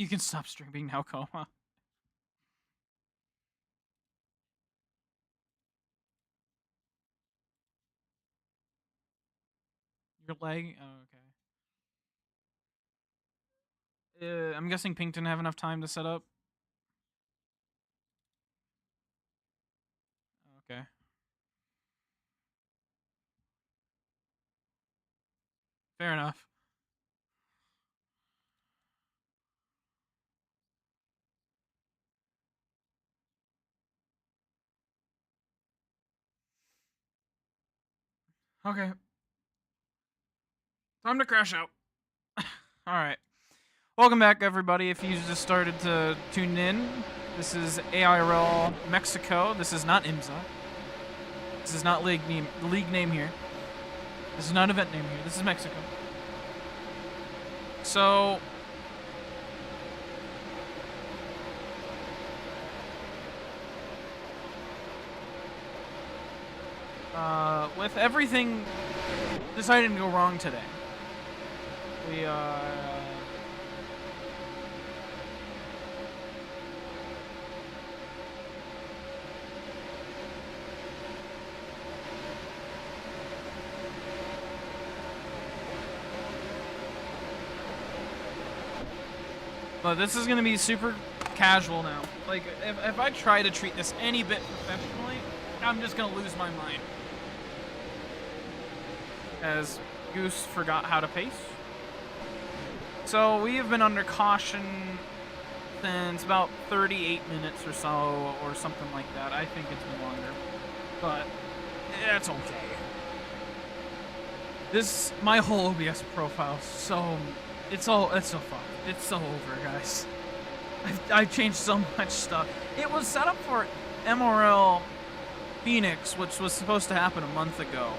You can stop streaming now, Coma. You're lagging? Oh, okay. I'm guessing Pink didn't have enough time to set up. Okay. Fair enough. Okay. Time to crash out. Alright. Welcome back, everybody. If you just started to tune in, this is AIRL Mexico. This is not IMSA. This is not league name here. This is not event name here. This is Mexico. So, with everything deciding to go wrong today, we but this is gonna be super casual now. Like, if I try to treat this any bit professionally, I'm just gonna lose my mind. As Goose forgot how to pace. So we have been under caution since about 38 minutes or so, or something like that. I think it's been longer, but it's okay. My whole OBS profile, it's so fucked. It's so over, guys. I've changed so much stuff. It was set up for MRL Phoenix, which was supposed to happen a month ago.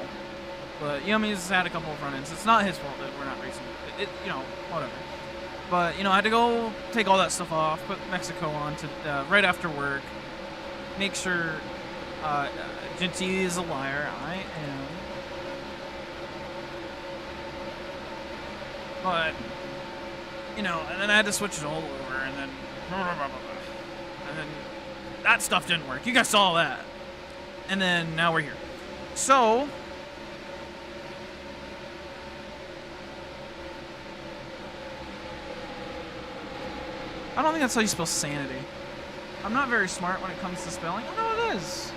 But Yummy's had a couple of run-ins. It's not his fault that we're not racing. Whatever. But, I had to go take all that stuff off, put Mexico on to right after work. Make sure Gentil is a liar. I am. But, and then I had to switch it all over, and then that stuff didn't work. You guys saw that. And then now we're here. So, I don't think that's how you spell sanity. I'm not very smart when it comes to spelling. I know it is.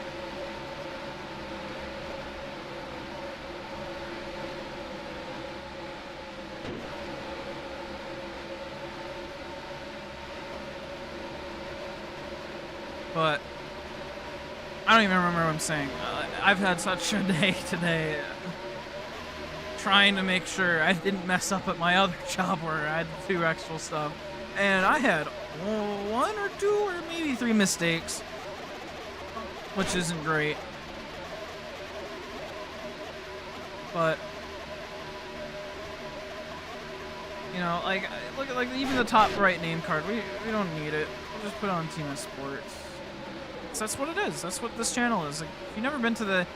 But I don't even remember what I'm saying. I've had such a day today trying to make sure I didn't mess up at my other job where I had to do actual stuff. And I had one or two or maybe three mistakes, which isn't great. But look at even the top right name card. We don't need it. We'll just put it on Team of Sports. So that's what it is. That's what this channel is. Like, if you've never been to the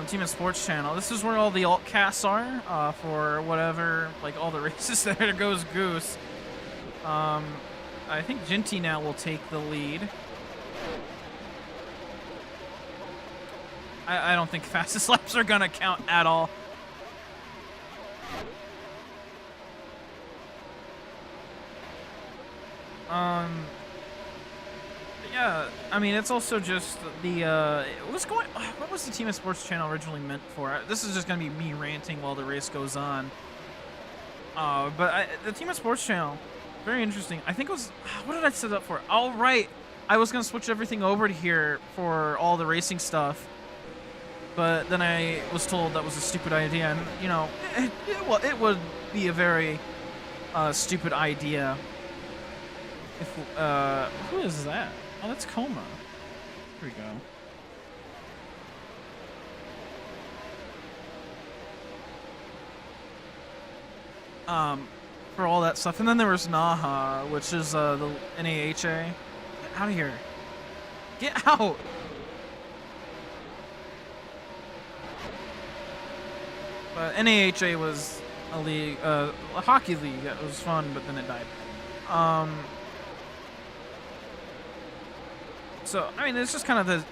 Team of Sports channel, this is where all the alt casts are for whatever, like all the races. There goes Goose. I think Gentil now will take the lead. I don't think fastest laps are gonna count at all. Yeah, I mean, it's also just the, what was the Team of Sports channel originally meant for? This is just gonna be me ranting while the race goes on. But the Team of Sports channel, very interesting. I think it was, what did I set up for? Oh, right. I was gonna switch everything over to here for all the racing stuff. But then I was told that was a stupid idea, and, it would be a very, stupid idea. If, who is that? Oh, that's Coma. Here we go. For all that stuff. And then there was Naha, which is, the NAHA. Get out of here. Get out! But NAHA was a league, a hockey league that was fun, but then it died. Um, so I mean, it's just kind of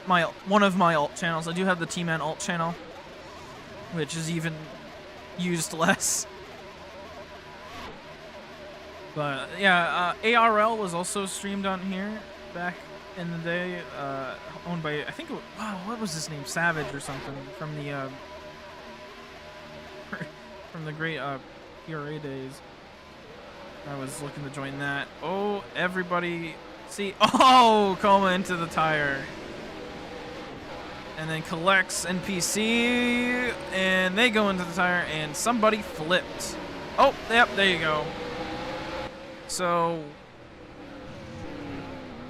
one of my alt channels. I do have the T-Man alt channel, which is even used less. But yeah, ARL was also streamed on here back in the day, owned by, I think, wow, what was his name? Savage or something from the from the great PRA days. I was looking to join that. Oh, everybody, see, oh, Coma into the tire. And then collects NPC, and they go into the tire, and somebody flipped. Oh, yep, there you go. So,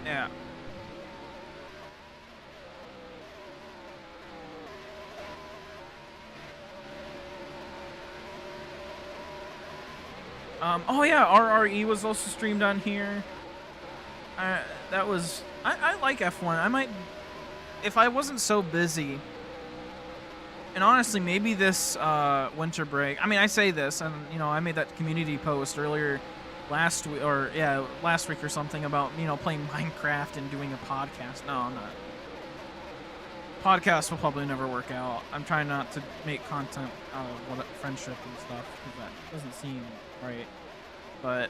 yeah. Oh yeah, RRE was also streamed on here. That was, I like F1. I might, if I wasn't so busy, and honestly, maybe this winter break, I mean, I say this, and you know, I made that community post earlier last week, or yeah, last week or something about, you know, playing Minecraft and doing a podcast. No, I'm not. Podcast will probably never work out. I'm trying not to make content out of friendship and stuff, because that doesn't seem right. But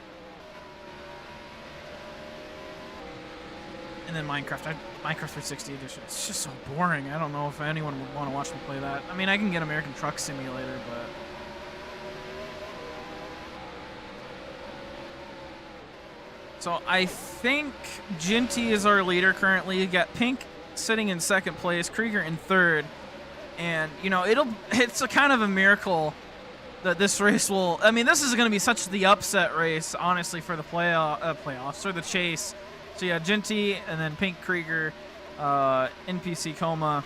and then Minecraft 360 edition. It's just so boring. I don't know if anyone would want to watch me play that. I mean, I can get American Truck Simulator, but so I think Ginty is our leader currently. You got Pink sitting in second place, Krieger in third, and you know, it's a kind of a miracle that this race will, I mean, this is going to be such the upset race, honestly, for the playoffs, or the chase. So yeah, Ginty, and then Pink, Krieger, NPC, Coma,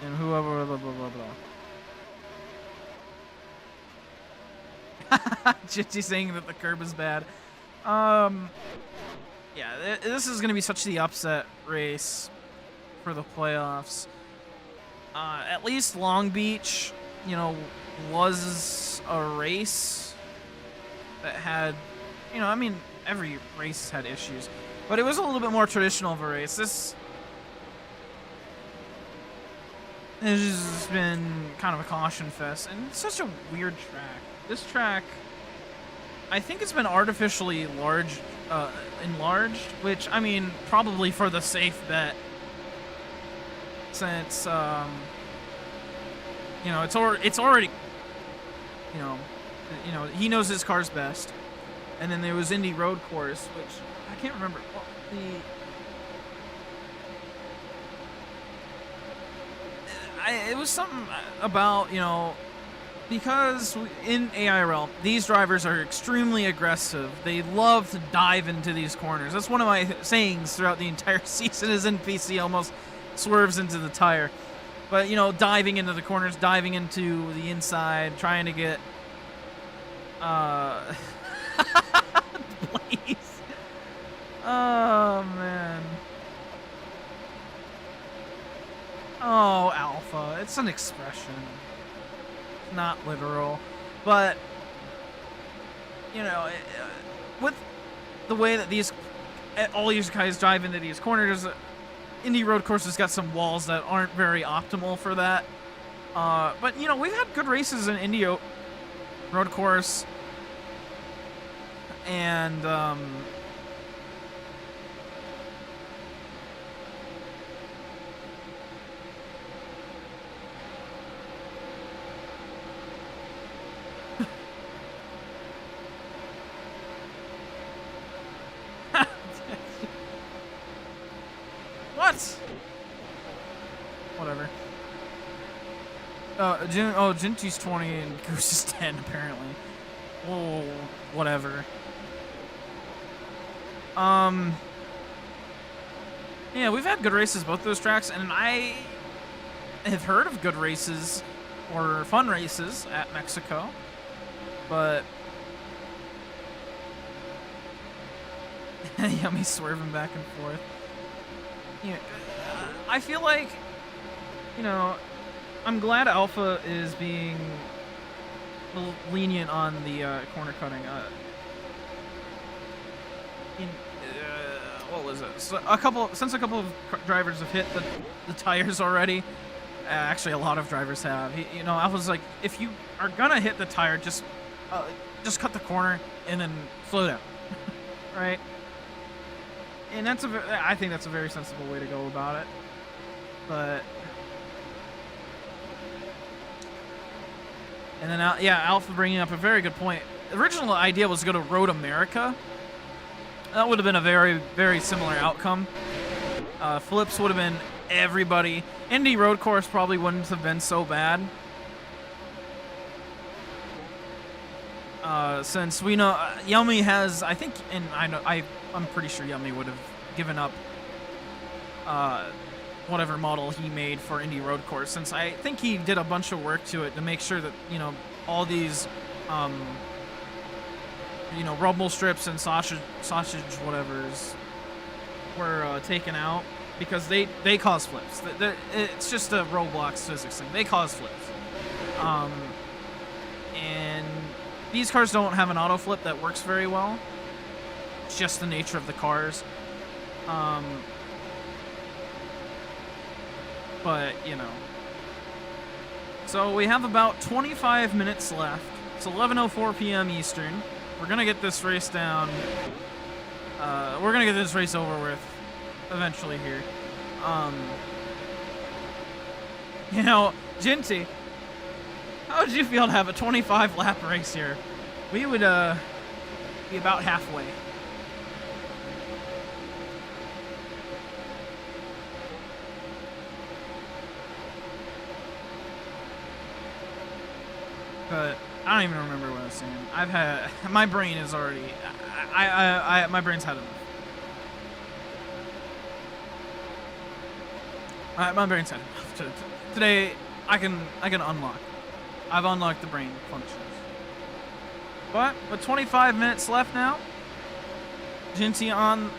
and whoever, blah, blah, blah, blah. Ginty saying that the curb is bad. Yeah, this is going to be such the upset race for the playoffs. At least Long Beach, you know, was a race that had, you know, I mean, every race had issues, but it was a little bit more traditional of a race. This has just been kind of a caution fest, and it's such a weird track. This track, I think it's been artificially enlarged, which, I mean, probably for the safe bet, since you know, it's already, you know, he knows his cars best. And then there was Indy Road Course, which I can't remember. Well, it was something about, you know, because in AIRL, these drivers are extremely aggressive. They love to dive into these corners. That's one of my sayings throughout the entire season, is NPC almost swerves into the tire. But, you know, diving into the corners, diving into the inside, trying to get, please. Oh, man. Oh, Alpha. It's an expression. Not literal. But, you know, with the way that all these guys dive into these corners, Indy Road Course has got some walls that aren't very optimal for that. But, you know, we've had good races in Indy Road Course. And, what? Whatever. Ginty's 20 and Goose is 10, apparently. Whoa, whatever. Yeah, we've had good races both those tracks, and I have heard of good races or fun races at Mexico, but Yummy swerving back and forth. Yeah, I feel like, you know, I'm glad Alpha is being lenient on the corner cutting. in what was it? So since a couple of drivers have hit the tires already. Actually, a lot of drivers have. You know, I was like, if you are gonna hit the tire, just cut the corner and then slow down, right? And I think that's a very sensible way to go about it. But and then Alpha bringing up a very good point. The original idea was to go to Road America. That would have been a very, very similar outcome. Flips would have been everybody. Indy Road Course probably wouldn't have been so bad. Since we know Yummy has, I think, and I'm pretty sure Yummy would have given up whatever model he made for Indy Road Course, since I think he did a bunch of work to it to make sure that, you know, all these you know, rumble strips and sausage whatevers were taken out because they cause flips. It's just a Roblox physics thing. They cause flips. And these cars don't have an auto flip that works very well. It's just the nature of the cars. But, you know. So we have about 25 minutes left. It's 11:04 p.m. Eastern. We're going to get this race down. We're going to get this race over with eventually here. You know, Ginty, how would you feel to have a 25 lap race here? We would be about halfway. But I don't even remember what I was saying. My brain is already, my brain's had enough. My brain's had enough. Today, I can unlock. I've unlocked the brain functions. But with 25 minutes left now, Ginty on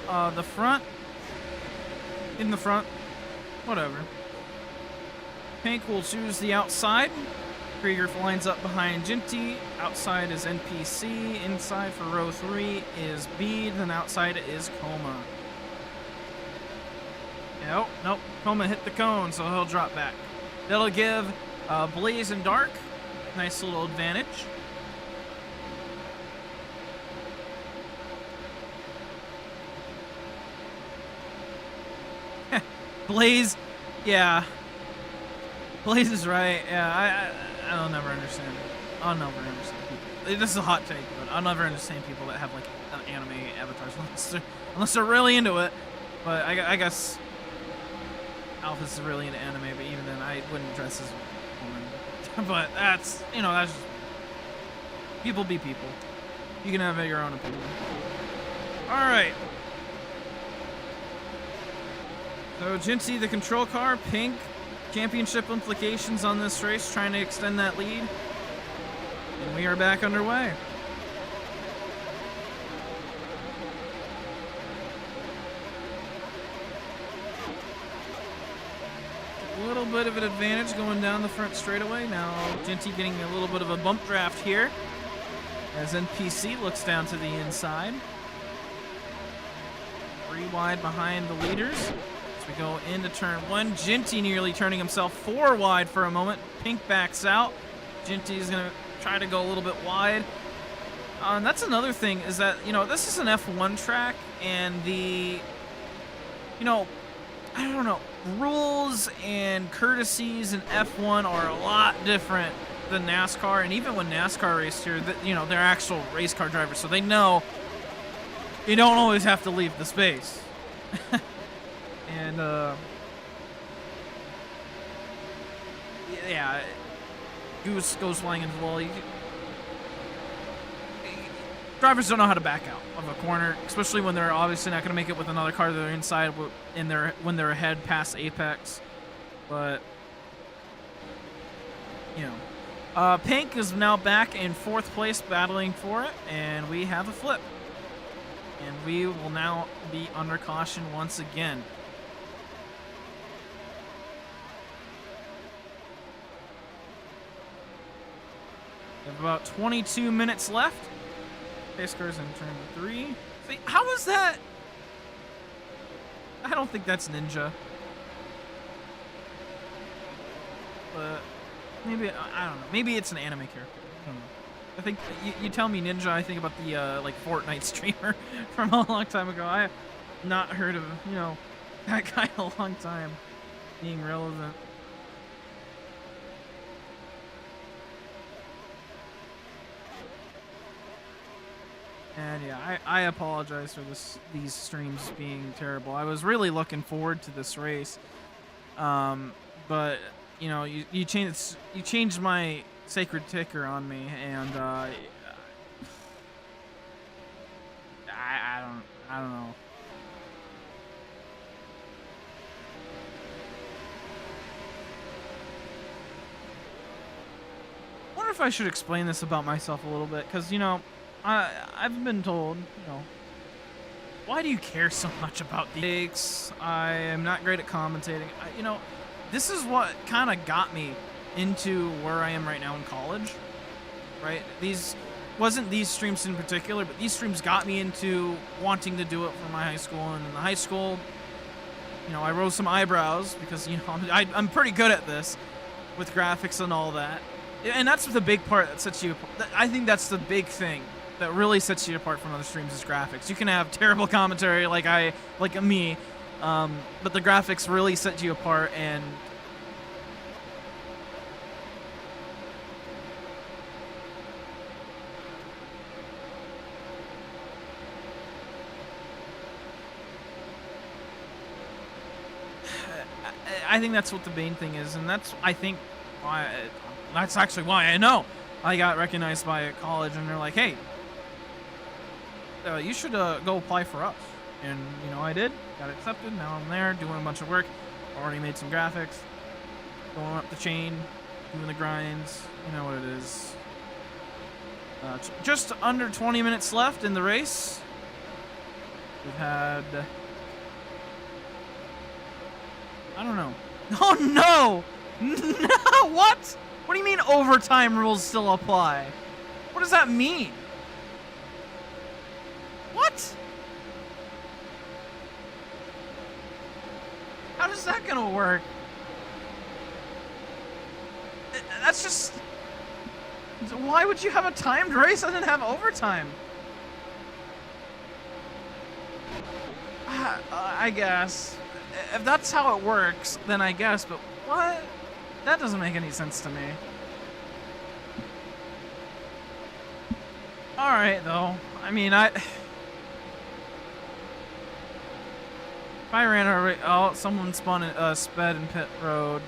the front, in the front, whatever. Pink will choose the outside. Krieger lines up behind Ginty. Outside is NPC. Inside for row 3 is Bede. And outside is Coma. Nope. Coma hit the cone, so he'll drop back. That'll give Blaze and Dark nice little advantage. Blaze, yeah. Blaze is right. Yeah, I'll never understand it. I'll never understand people. This is a hot take, but I'll never understand people that have like anime avatars unless they're really into it. But I guess Alpha's really into anime, but even then, I wouldn't dress as a woman. But that's, you know, that's just, people be people. You can have your own opinion. All right. So Ginty, the control car, Pink. Championship implications on this race, trying to extend that lead. And we are back underway. A little bit of an advantage going down the front straightaway. Now Ginty getting a little bit of a bump draft here as NPC looks down to the inside. 3 wide behind the leaders. We go into turn 1. Ginty nearly turning himself 4 wide for a moment. Pink backs out. Ginty's going to try to go a little bit wide. And that's another thing is that, you know, this is an F1 track and the, you know, I don't know, rules and courtesies in F1 are a lot different than NASCAR. And even when NASCAR raced here, you know, they're actual race car drivers, so they know you don't always have to leave the space. And, yeah, Goose goes flying into the wall. Drivers don't know how to back out of a corner, especially when they're obviously not going to make it with another car that they're inside when they're ahead past apex. But, you know, Pink is now back in 4th place battling for it, and we have a flip. And we will now be under caution once again. We have about 22 minutes left. Pace car's in turn 3. See, how is that? I don't think that's Ninja. But maybe, I don't know. Maybe it's an anime character. I don't know. I think you tell me Ninja, I think about the like Fortnite streamer from a long time ago. I have not heard of, you know, that guy in a long time being relevant. And yeah, I apologize for these streams being terrible. I was really looking forward to this race, but you know, you changed my sacred ticker on me, and I don't know. I wonder if I should explain this about myself a little bit, because you know, I've been told, you know, why do you care so much about the takes? I am not great at commentating. You know, this is what kind of got me into where I am right now in college, right? Wasn't these streams in particular, but these streams got me into wanting to do it for my high school. And in the high school, you know, I rose some eyebrows because, you know, I'm pretty good at this with graphics and all that. And that's the big part that sets you apart. I think that's the big thing that really sets you apart from other streams is graphics. You can have terrible commentary like me, but the graphics really set you apart. And I think that's what the main thing is, and that's actually why I know I got recognized by a college, and they're like, "Hey, you should go apply for us." And you know, I did, got accepted. Now I'm there doing a bunch of work. Already made some graphics, going up the chain, doing the grinds. You know what it is. Just under 20 minutes left in the race. We've had, I don't know. Oh no! No! What? What do you mean overtime rules still apply? What does that mean? What? How is that gonna work? That's just... Why would you have a timed race and then have overtime? I guess. If that's how it works, then I guess, but what? That doesn't make any sense to me. Alright, though. I mean, if I ran a race... Oh, someone sped in pit road.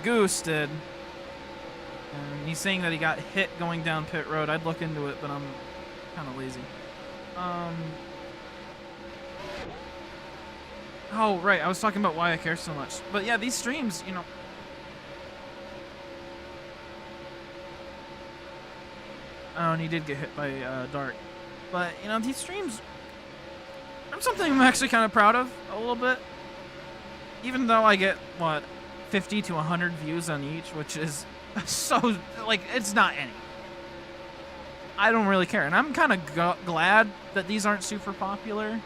Goose did. And he's saying that he got hit going down pit road. I'd look into it, but I'm kind of lazy. Oh, right. I was talking about why I care so much. But yeah, these streams, you know... Oh, and he did get hit by Dart. But, you know, these streams... are something I'm actually kind of proud of, a little bit. Even though I get, what, 50 to 100 views on each, which is so... like, it's not any. I don't really care. And I'm kind of glad that these aren't super popular.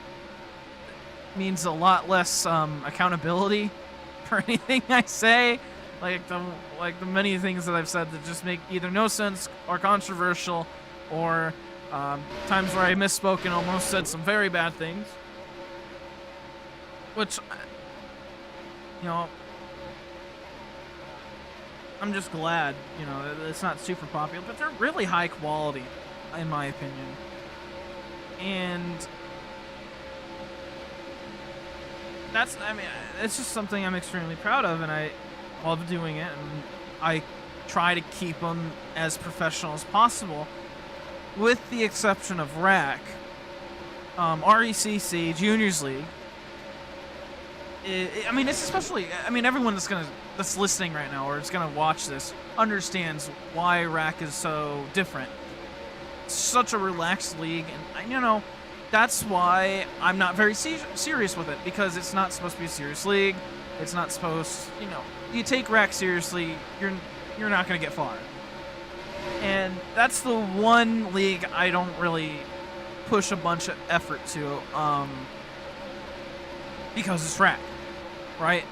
Means a lot less accountability for anything I say, like the many things that I've said that just make either no sense or controversial, or times where I misspoke and almost said some very bad things, which, you know, I'm just glad, you know, it's not super popular, but they're really high quality, in my opinion. And that's, I mean, it's just something I'm extremely proud of, and I love doing it, and I try to keep them as professional as possible, with the exception of RAC. RECC, Juniors League. I mean, it's especially, I mean, everyone that's listening right now, or is gonna watch this, understands why RAC is so different. It's such a relaxed league, and, you know, that's why I'm not very serious with it, because it's not supposed to be a serious league. It's not supposed, you know, you take RAC seriously, you're not going to get far. And that's the one league I don't really push a bunch of effort to, because it's rack, right?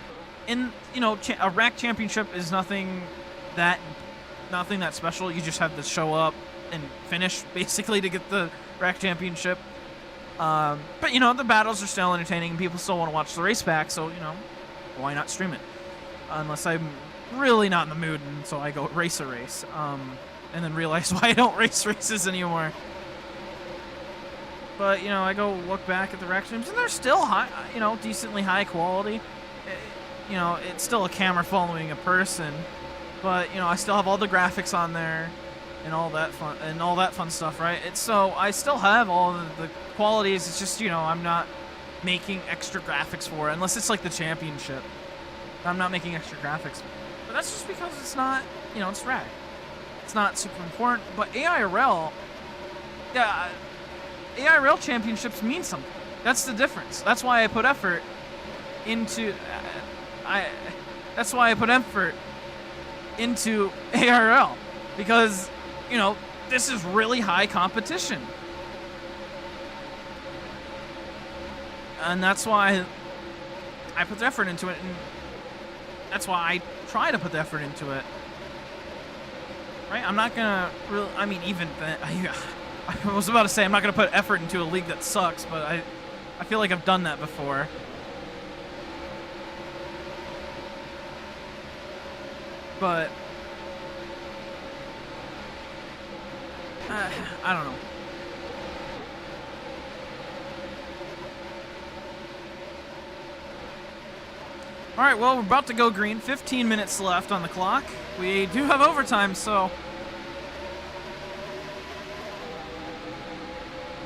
And you know, a rack championship is nothing that special. You just have to show up and finish basically to get the rack championship. But you know, the battles are still entertaining and people still want to watch the race back, so you know, why not stream it? Unless I'm really not in the mood, and so I go race a race, and then realize why I don't race races anymore. But you know, I go look back at the rack streams, and they're still high, you know, decently high quality. You know, it's still a camera following a person, but you know, I still have all the graphics on there and all that fun stuff, right? So I still have all the qualities. It's just, you know, I'm not making extra graphics for it unless it's like the championship. I'm not making extra graphics, but that's just because it's not, you know, it's rad. It's not super important. But AIRL, yeah, AIRL championships mean something. That's the difference. That's why I put effort into. That's why I put effort into AIRL, because you know, this is really high competition, and that's why I put the effort into it, and that's why I try to put the effort into it. Right? I'm not gonna really. I mean, even then, I was about to say I'm not gonna put effort into a league that sucks, but I feel like I've done that before. But I don't know. All right, well, we're about to go green. 15 minutes left on the clock. We do have overtime, so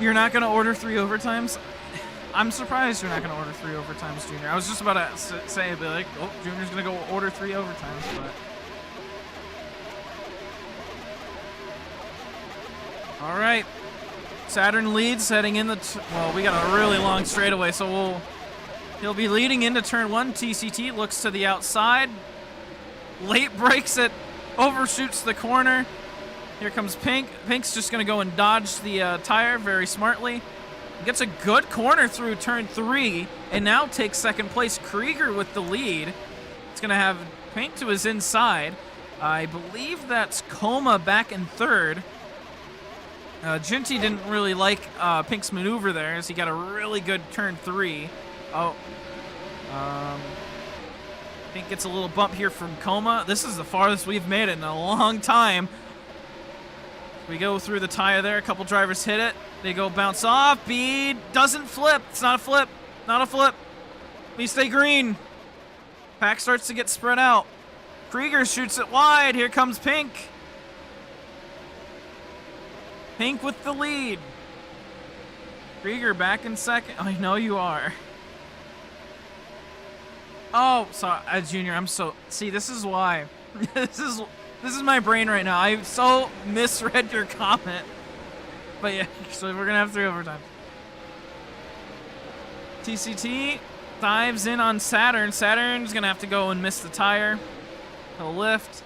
you're not going to order 3 overtimes? I'm surprised you're not going to order 3 overtimes, Junior. I was just about to say, be like, oh, Junior's going to go order 3 overtimes, but... All right, Saturn leads heading in well, we got a really long straightaway, so he'll be leading into turn 1. TCT looks to the outside. Late brakes it, overshoots the corner. Here comes Pink. Pink's just gonna go and dodge the tire very smartly. Gets a good corner through turn 3, and now takes second place. Krieger with the lead. It's gonna have Pink to his inside. I believe that's Coma back in third. Ginty didn't really like Pink's maneuver there, as he got a really good turn 3. Oh. Pink gets a little bump here from Coma. This is the farthest we've made it in a long time. We go through the tire there. A couple drivers hit it. They go bounce off. Bead doesn't flip. It's not a flip. Not a flip. We stay green. Pack starts to get spread out. Krieger shoots it wide. Here comes Pink. Pink with the lead. Krieger back in second. I know you are. Oh, sorry, Junior. I'm so. See, this is why. this is my brain right now. I so misread your comment. But yeah, so we're gonna have 3 overtimes. TCT dives in on Saturn. Saturn's gonna have to go and miss the tire. He'll lift.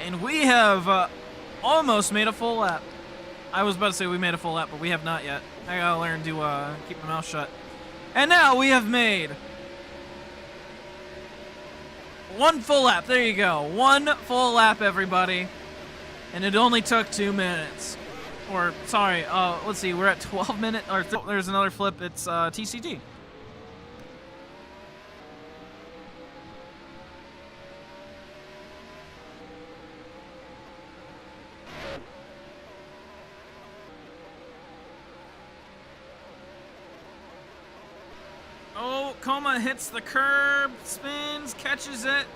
And we have almost made a full lap. I was about to say we made a full lap, but we have not yet. I gotta learn to keep my mouth shut. And now we have made 1 full lap. There you go. 1 full lap, everybody. And it only took 2 minutes. Or, sorry, let's see. We're at 12 minutes. Or there's another flip. It's TCT. Oh, Coma hits the curb, spins, catches it,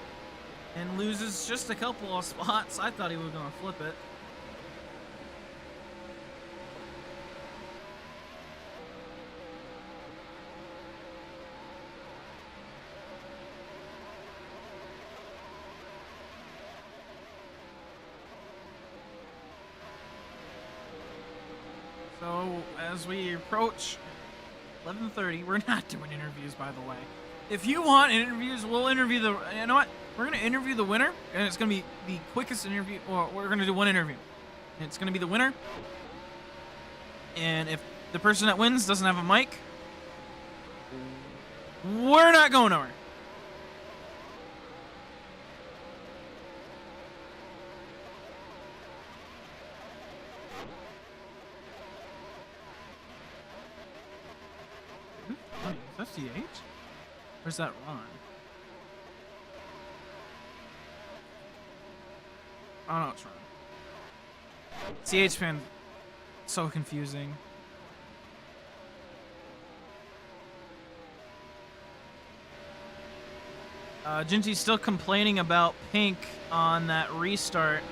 and loses just a couple of spots. I thought he was going to flip it. So, as we approach 11:30. We're not doing interviews, by the way. If you want interviews, we'll interview the... You know what? We're going to interview the winner, and it's going to be the quickest interview. Well, we're going to do 1 interview. It's gonna be the winner. And if the person that wins doesn't have a mic, we're not going nowhere. Is that CH? Where's that Ron? Oh no, it's Ron. CH fan, so confusing. Jinty's still complaining about Pink on that restart.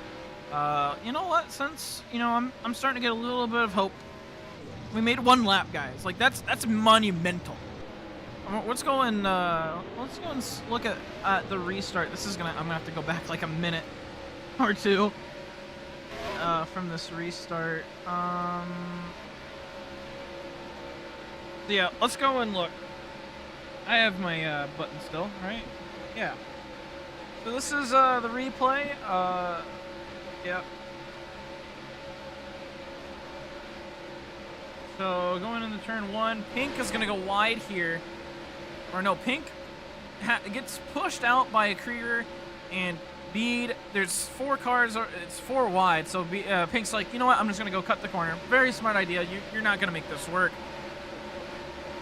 You know what? Since I'm starting to get a little bit of hope. We made 1 lap, guys. Like that's monumental. Let's go and look at the restart. I'm gonna have to go back like a minute or two from this restart. Yeah, let's go and look. I have my button still, right? Yeah. So this is the replay. Yep. So going into turn 1, Pink is gonna go wide here. Or no, Pink gets pushed out by a Krieger and Bede. There's 4 cars, it's 4 wide. So Pink's like, you know what? I'm just gonna go cut the corner. Very smart idea. You're not gonna make this work.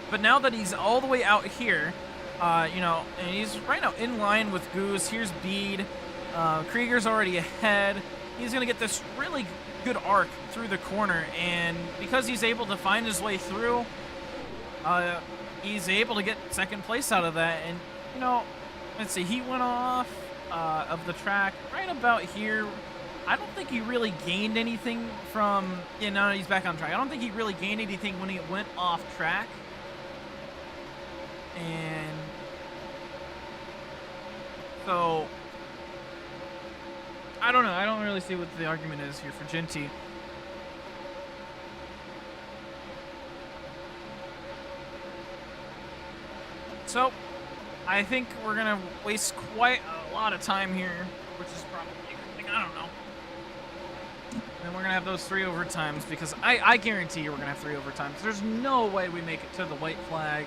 But now that he's all the way out here, and he's right now in line with Goose. Here's Bede. Krieger's already ahead. He's going to get this really good arc through the corner, and because he's able to find his way through, he's able to get second place out of that. And, let's see, he went off of the track right about here. I don't think he really gained anything from, now he's back on track. I don't think he really gained anything when he went off track. And so, I don't know. I don't really see what the argument is here for Jinty. So, I think we're going to waste quite a lot of time here, which is probably a good thing. I don't know. And we're going to have those 3 overtimes because I guarantee you we're going to have 3 overtimes. There's no way we make it to the white flag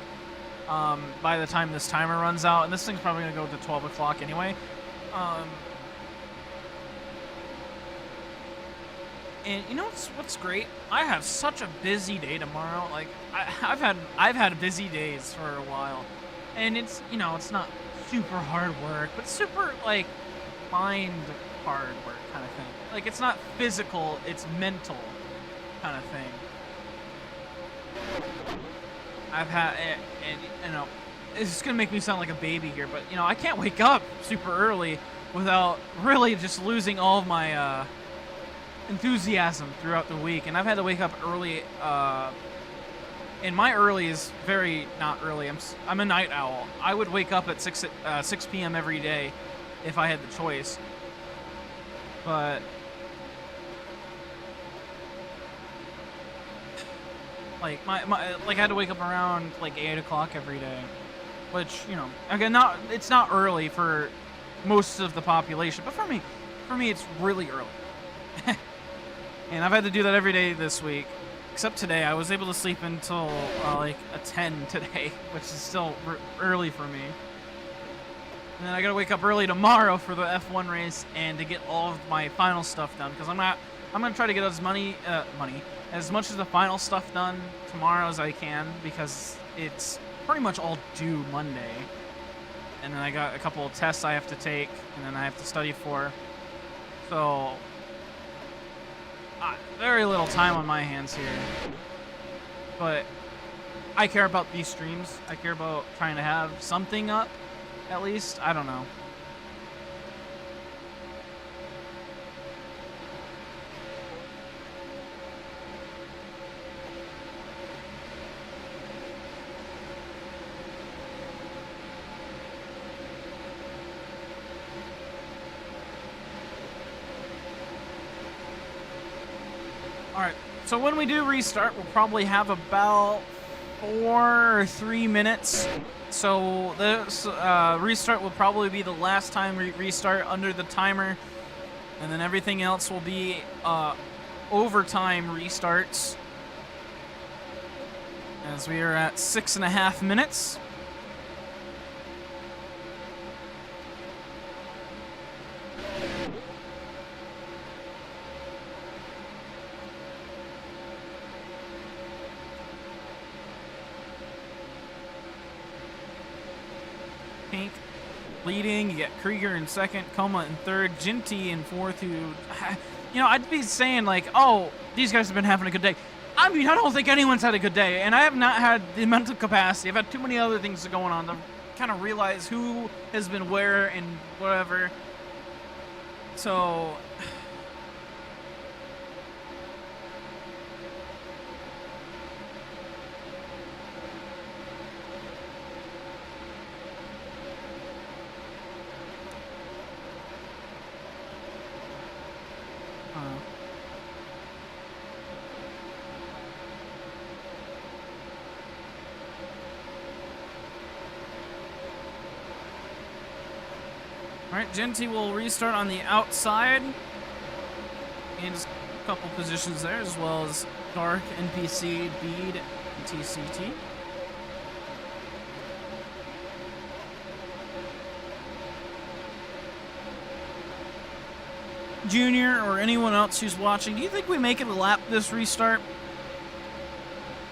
by the time this timer runs out. And this thing's probably going to go to 12 o'clock anyway. And you know what's great? I have such a busy day tomorrow. Like I've had busy days for a while, and it's it's not super hard work, but super like mind hard work kind of thing. Like it's not physical, it's mental kind of thing. I've had, and it's gonna make me sound like a baby here, but I can't wake up super early without really just losing all of my enthusiasm throughout the week. And I've had to wake up early, and my early is very not early. I'm a night owl. I would wake up at 6 p.m. every day if I had the choice, but like I had to wake up around like 8 o'clock every day, which again, it's not early for most of the population, but for me it's really early. And I've had to do that every day this week, except today. I was able to sleep until like a 10 today, which is still early for me. And then I gotta wake up early tomorrow for the F1 race and to get all of my final stuff done, because I'm gonna try to get as much of the final stuff done tomorrow as I can, because it's pretty much all due Monday. And then I got a couple of tests I have to take, and then I have to study for. So very little time on my hands here. But I care about these streams. I care about trying to have something up, at least. I don't know. Alright, so when we do restart, we'll probably have about 4 or 3 minutes. So this restart will probably be the last time we restart under the timer. And then everything else will be overtime restarts, as we are at 6.5 minutes. Pink leading. You get Krieger in second, Coma in third, Ginty in fourth. Who, you know, I'd be saying like, oh, these guys have been having a good day. I mean, I don't think anyone's had a good day, and I have not had the mental capacity. I've had too many other things going on to kind of realize who has been where and whatever. So, Alright, Ginty will restart on the outside. And just a couple positions there, as well as Dark, NPC, Bead, and TCT. Junior or anyone else who's watching, do you think we make it a lap this restart?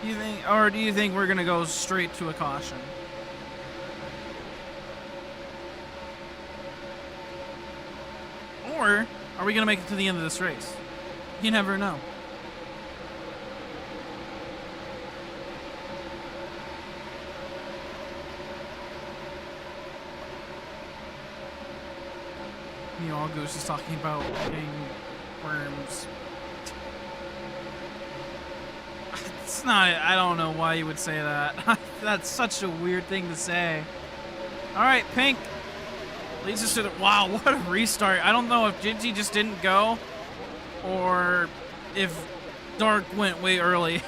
Do you think, or do you think we're gonna go straight to a caution? Or are we going to make it to the end of this race? You never know. Meanwhile, Goose is talking about getting worms. It's not, I don't know why you would say that. That's such a weird thing to say. All right, Pink leads us to the... Wow, what a restart. I don't know if Ginty just didn't go or if Dark went way early.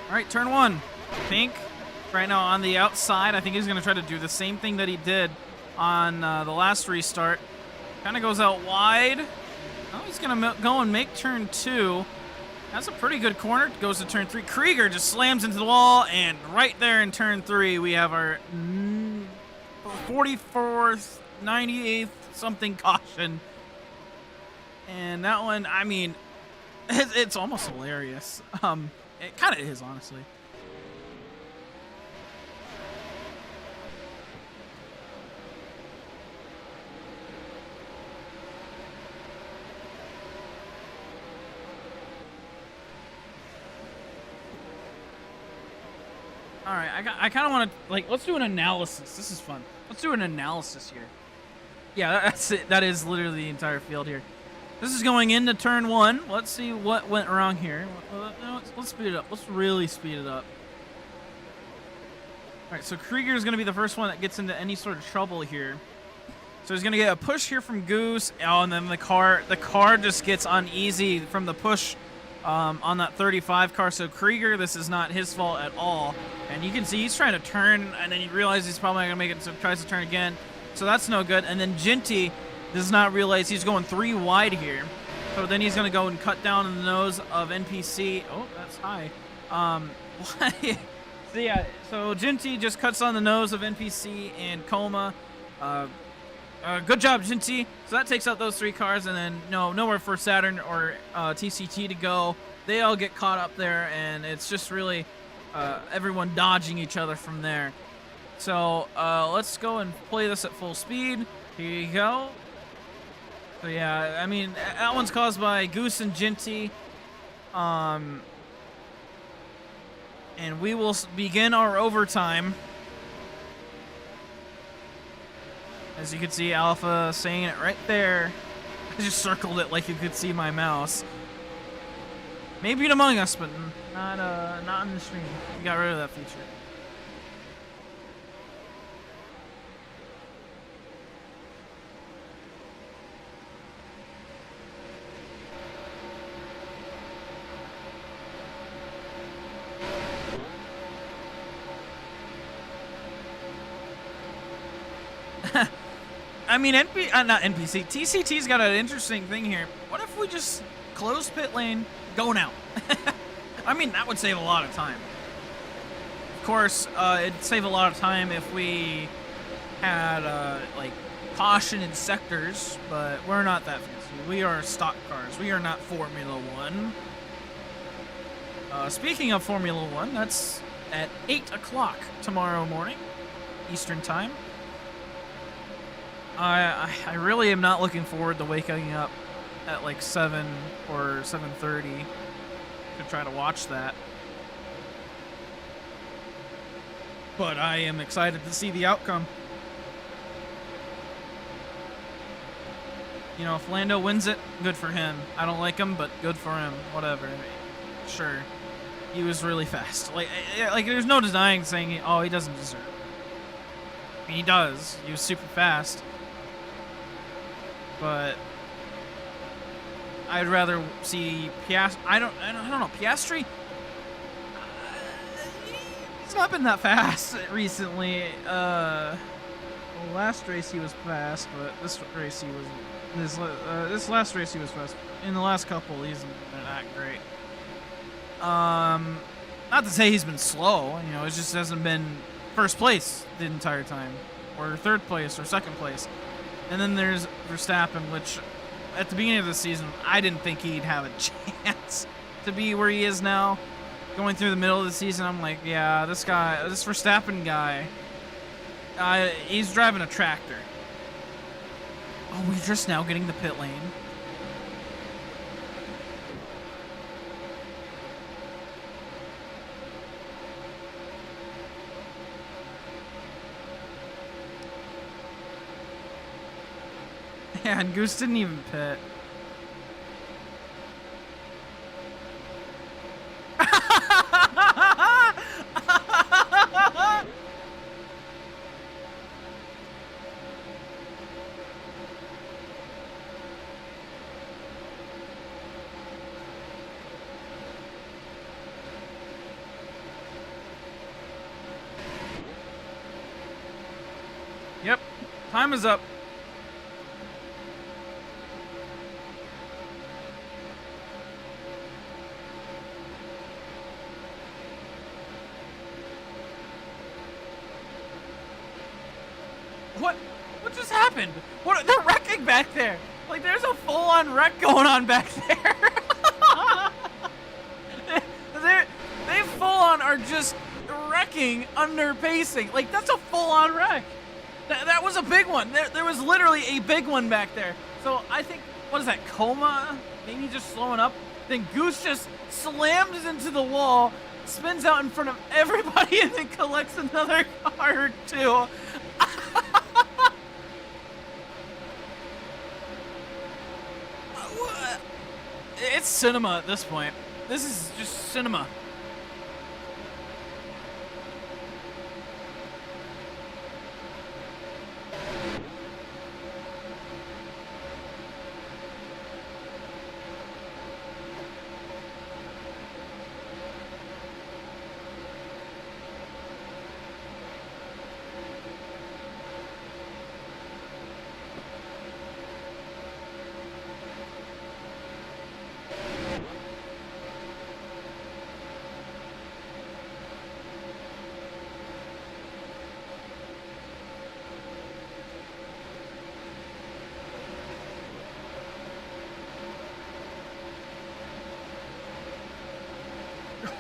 All right, turn one. Pink right now on the outside. I think he's going to try to do the same thing that he did on the last restart. Kind of goes out wide. Oh, he's going to go and make turn two. That's a pretty good corner. Goes to turn three. Krieger just slams into the wall, and right there in turn three, we have our 44th, 98th something caution. And that one, I mean, it's almost hilarious. It kind of is, honestly. All right, I kind of want to, like, let's do an analysis. This is fun. Let's do an analysis here. Yeah, that's it. That is literally the entire field here. This is going into turn one. Let's see what went wrong here. Let's speed it up. Let's really speed it up. All right, so Krieger is going to be the first one that gets into any sort of trouble here. So he's going to get a push here from Goose. Oh, and then the car just gets uneasy from the push on that 35 car. So Krieger, this is not his fault at all. And you can see he's trying to turn, and then he realizes he's probably not going to make it, so tries to turn again. So that's no good. And then Ginty does not realize he's going three wide here. So then he's going to go and cut down on the nose of NPC. Oh, that's high. So yeah, so Ginty just cuts on the nose of NPC and Coma. Good job, Ginty. So that takes out those three cars, and then nowhere for Saturn or TCT to go. They all get caught up there, and it's just really everyone dodging each other from there. So let's go and play this at full speed. Here you go. So yeah, I mean, that one's caused by Goose and Ginty. And we will begin our overtime. As you can see, Alpha saying it right there. I just circled it like you could see my mouse. Maybe in Among Us, but not in the stream. We got rid of that feature. I mean, not NPC. TCT's got an interesting thing here. What if we just close pit lane, go now? I mean, that would save a lot of time. Of course, it'd save a lot of time if we had, like, caution in sectors, but we're not that fancy. We are stock cars. We are not Formula One. Speaking of Formula One, that's at 8 o'clock tomorrow morning, Eastern Time. I really am not looking forward to waking up at like 7 or 7:30 to try to watch that. But I am excited to see the outcome. You know, if Lando wins it, good for him. I don't like him, but good for him. Whatever. Sure. He was really fast. Like there's no denying saying, oh, he doesn't deserve it. I mean, he does. He was super fast. But I'd rather see Piastri. I don't know. Piastri, he's not been that fast recently. Well, last race he was fast, but this race he wasn't. This last race he was fast. In the last couple, he's been that great. Not to say he's been slow. You know, it just hasn't been first place the entire time, or third place, or second place. And then there's Verstappen, which at the beginning of the season, I didn't think he'd have a chance to be where he is now. Going through the middle of the season, I'm like, yeah, this Verstappen guy, he's driving a tractor. Oh, we're just now getting the pit lane. Yeah, and Goose didn't even pit. Yep, time is up. What just happened? What? They're wrecking back there. Like, there's a full-on wreck going on back there. They full-on are just wrecking under pacing. Like, that's a full-on wreck. That was a big one. There was literally a big one back there. So I think, what is that, coma? Maybe just slowing up. Then Goose just slams into the wall, spins out in front of everybody, and then collects another car or two. It's cinema at this point. This is just cinema.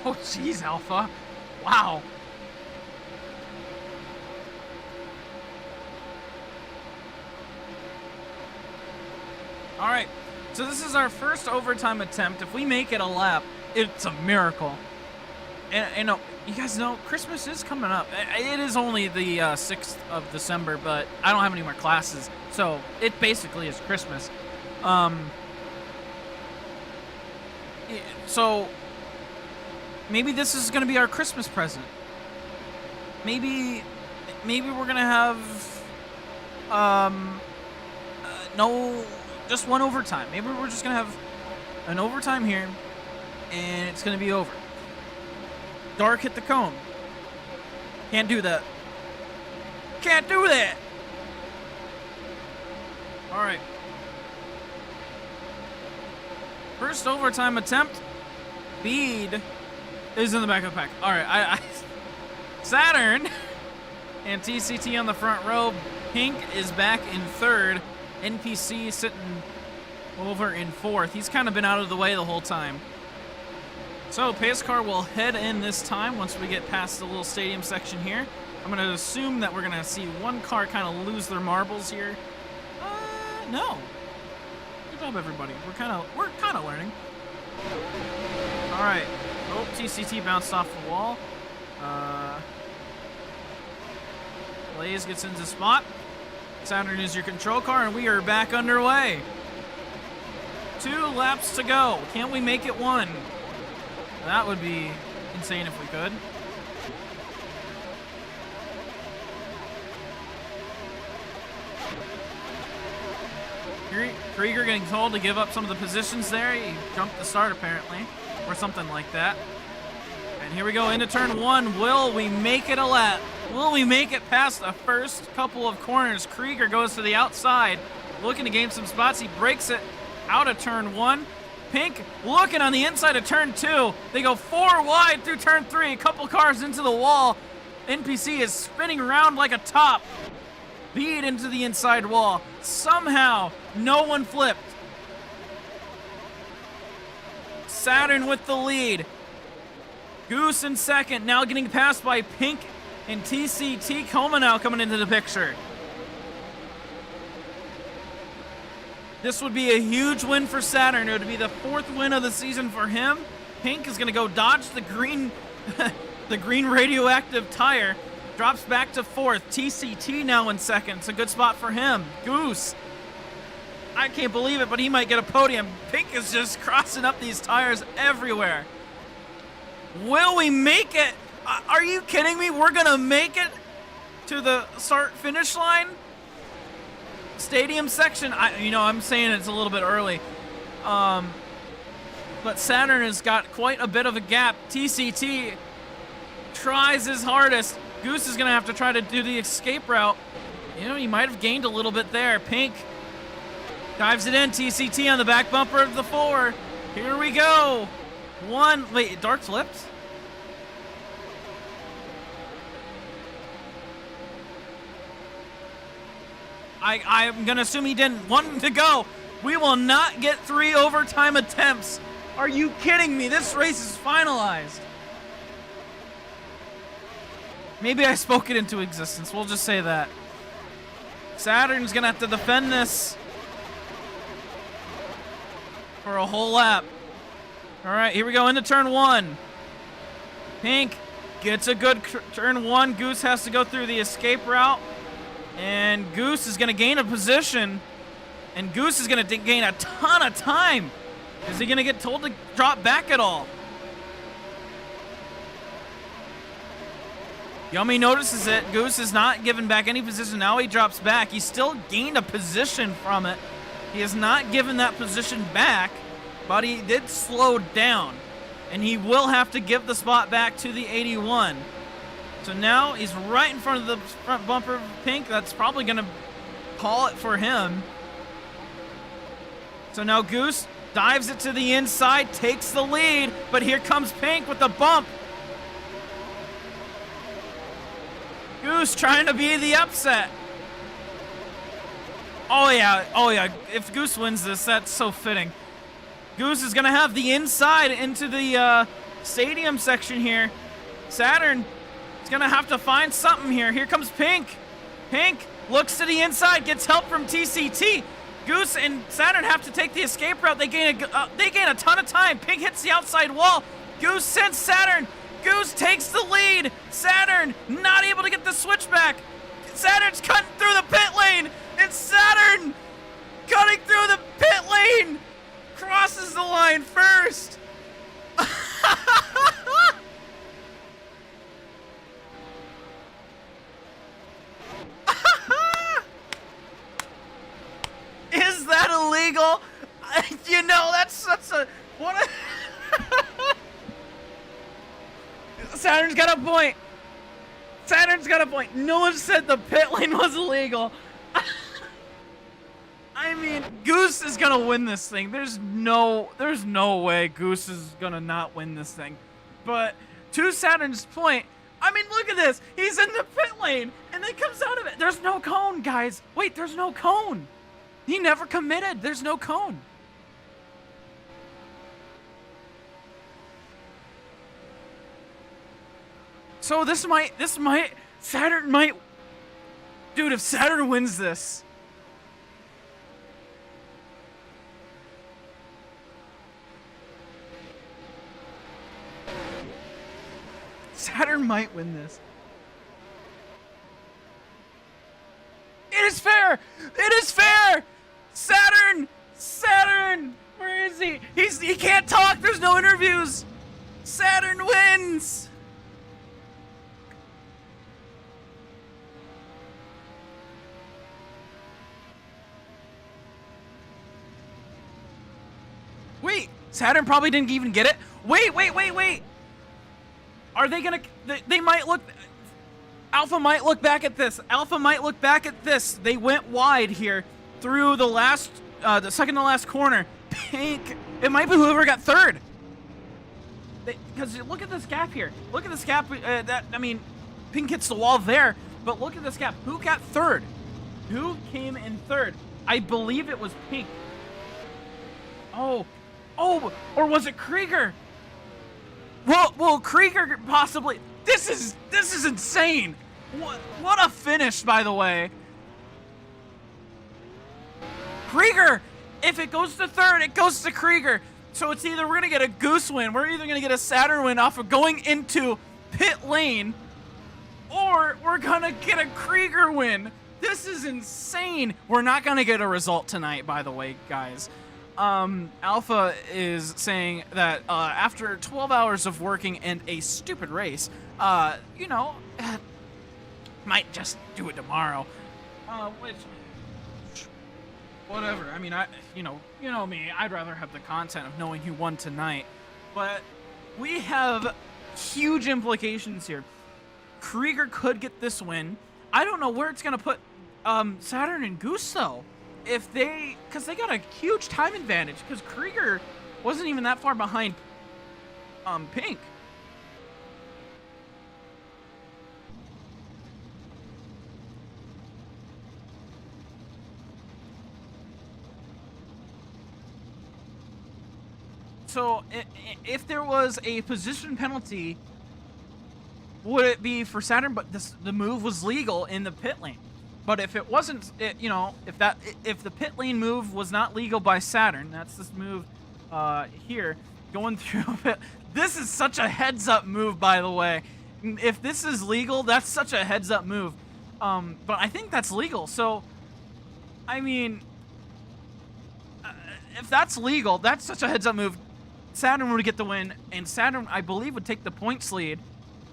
Oh, jeez, Alpha. Wow. All right. So this is our first overtime attempt. If we make it a lap, it's a miracle. And you know, you guys know Christmas is coming up. It is only the 6th of December, but I don't have any more classes, so it basically is Christmas. So maybe this is going to be our Christmas present. Maybe we're going to have just one overtime. Maybe we're just going to have an overtime here, and it's going to be over. Dark hit the cone. Can't do that. Can't do that. All right. First overtime attempt. Bede is in the back of the pack. All right. Saturn and TCT on the front row. Pink is back in third. NPC sitting over in fourth. He's kind of been out of the way the whole time. So pace car will head in this time once we get past the little stadium section here. I'm going to assume that we're going to see one car kind of lose their marbles here. No. Good job, everybody. We're kind of learning. All right. Oh, TCT bounced off the wall. Blaze gets into spot. Saturn is your control car, and we are back underway. 2 laps to go. Can't we make it 1? That would be insane if we could. Krieger getting told to give up some of the positions there. He jumped the start apparently, or something like that. And here we go into turn 1. Will we make it a lap? Will we make it past the first couple of corners? Krieger goes to the outside, looking to gain some spots. He breaks it out of turn 1. Pink looking on the inside of turn 2. They go 4 wide through turn 3. A couple cars into the wall. NPC is spinning around like a top. Beat into the inside wall. Somehow, no one flipped. Saturn with the lead. Goose in second, now getting passed by Pink and TCT. Coma now coming into the picture. This would be a huge win for Saturn. It would be the 4th win of the season for him. Pink is going to go dodge the green, the green radioactive tire. Drops back to 4th. TCT now in second. It's a good spot for him. Goose. I can't believe it, but he might get a podium. Pink is just crossing up these tires everywhere. Will we make it? Are you kidding me? We're going to make it to the start-finish line? Stadium section, I'm saying it's a little bit early. But Saturn has got quite a bit of a gap. TCT tries his hardest. Goose is going to have to try to do the escape route. He might have gained a little bit there. Pink dives it in. TCT on the back bumper of the 4. Here we go. Wait, dark flipped? I'm going to assume he didn't. 1 to go. We will not get 3 overtime attempts. Are you kidding me? This race is finalized. Maybe I spoke it into existence. We'll just say that. Saturn's going to have to defend this for a whole lap. All right, here we go into turn 1. Pink gets a good turn 1. Goose has to go through the escape route. And Goose is going to gain a position. And Goose is going to gain a ton of time. Is he going to get told to drop back at all? Yummy notices it. Goose is not giving back any position. Now he drops back. He still gained a position from it. He has not given that position back, but he did slow down. And he will have to give the spot back to the 81. So now he's right in front of the front bumper of Pink. That's probably going to call it for him. So now Goose dives it to the inside, takes the lead, but here comes Pink with the bump. Goose trying to be the upset. Oh yeah. If Goose wins this, that's so fitting. Goose is going to have the inside into the stadium section here. Saturn is going to have to find something here. Here comes Pink. Pink looks to the inside, gets help from TCT. Goose and Saturn have to take the escape route. They gain a ton of time. Pink hits the outside wall. Goose sends Saturn. Goose takes the lead. Saturn not able to get the switchback. Saturn's cutting through the pit lane. It's Saturn cutting through the pit lane. Crosses the line first. Is that illegal? That's such a... What a... Saturn's got a point. Saturn's got a point. No one said the pit lane was illegal. I I mean, Goose is gonna win this thing. There's no way Goose is gonna not win this thing. But to Saturn's point, I mean, look at this. He's in the pit lane, and then comes out of it. There's no cone, guys. Wait, there's no cone. He never committed. There's no cone. So Saturn might, dude, if Saturn wins this, Saturn might win this. It is fair! It is fair! Saturn! Where is he? He can't talk! There's no interviews! Saturn wins! Wait! Saturn probably didn't even get it? Wait! Are they gonna... They might look... Alpha might look back at this. They went wide here through the last... the second to last corner. Pink... It might be whoever got third. Because look at this gap here. Look at this gap. I mean, Pink hits the wall there. But look at this gap. Who got third? Who came in third? I believe it was Pink. Oh, or was it Krieger? Well, Krieger possibly. This is insane. What a finish, by the way. Krieger. If it goes to third, it goes to Krieger. So it's either we're gonna get a Goose win, we're either gonna get a Saturn win off of going into pit lane, or we're gonna get a Krieger win. This is insane. We're not gonna get a result tonight, by the way, guys. Alpha is saying that after 12 hours of working and a stupid race, you know, might just do it tomorrow. Which, whatever. I mean, you know me. I'd rather have the content of knowing who won tonight. But we have huge implications here. Krieger could get this win. I don't know where it's gonna put Saturn and Goose though. Because they got a huge time advantage, because Krieger wasn't even that far behind Pink. So if there was a position penalty, would it be for Saturn? But the move was legal in the pit lane. But if it wasn't, you know, if the pit lane move was not legal by Saturn, that's this move here, going through it. This is such a heads-up move, by the way. If this is legal, that's such a heads-up move. But I think that's legal. So, I mean, if that's legal, that's such a heads-up move. Saturn would get the win, and Saturn, I believe, would take the points lead,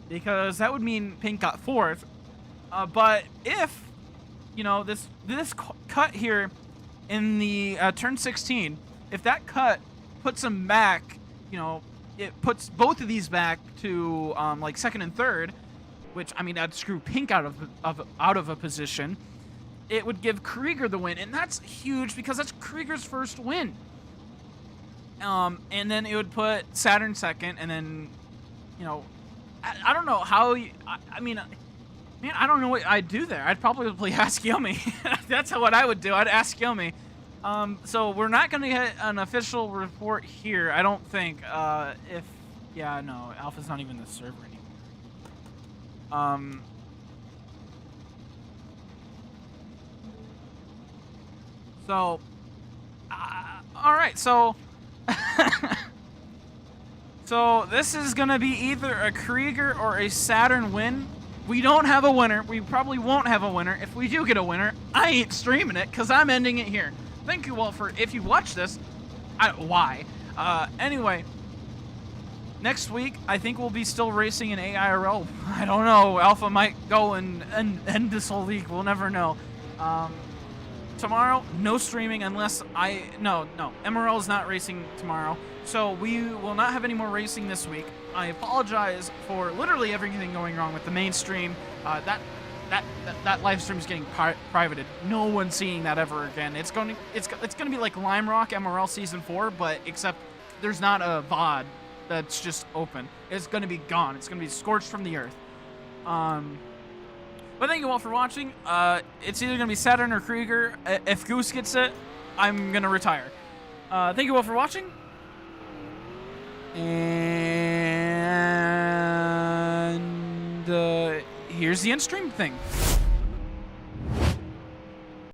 because that would mean Pink got fourth. But if, you know, this cut here in the turn 16, if that cut puts them back, you know, it puts both of these back to like second and third, which, I mean, that'd screw Pink out of a position. It would give Krieger the win, and that's huge because that's Krieger's first win. And then it would put Saturn second, and then, you know, I don't know how I mean, man, I don't know what I'd do there. I'd probably ask Yomi. That's what I would do. I'd ask Yomi. So we're not going to get an official report here, I don't think. Yeah, no, Alpha's not even the server anymore. So, all right, so... So this is going to be either a Krieger or a Saturn win. We don't have a winner. We probably won't have a winner. If we do get a winner, I ain't streaming it because I'm ending it here. Thank you all for, if you watch this, why? Anyway, next week, I think we'll be still racing in AIRL. I don't know. Alpha might go and end this whole league. We'll never know. Tomorrow, no streaming unless no, MRL is not racing tomorrow. So we will not have any more racing this week. I apologize for literally everything going wrong with the main stream. That that live stream is getting privated. No one's seeing that ever again. It's gonna be like Lime Rock MRL Season 4, but except there's not a VOD that's just open. It's gonna be gone. It's gonna be scorched from the earth. But thank you all for watching. It's either gonna be Saturn or Krieger. If Goose gets it, I'm gonna retire. Thank you all for watching. And here's the end stream thing.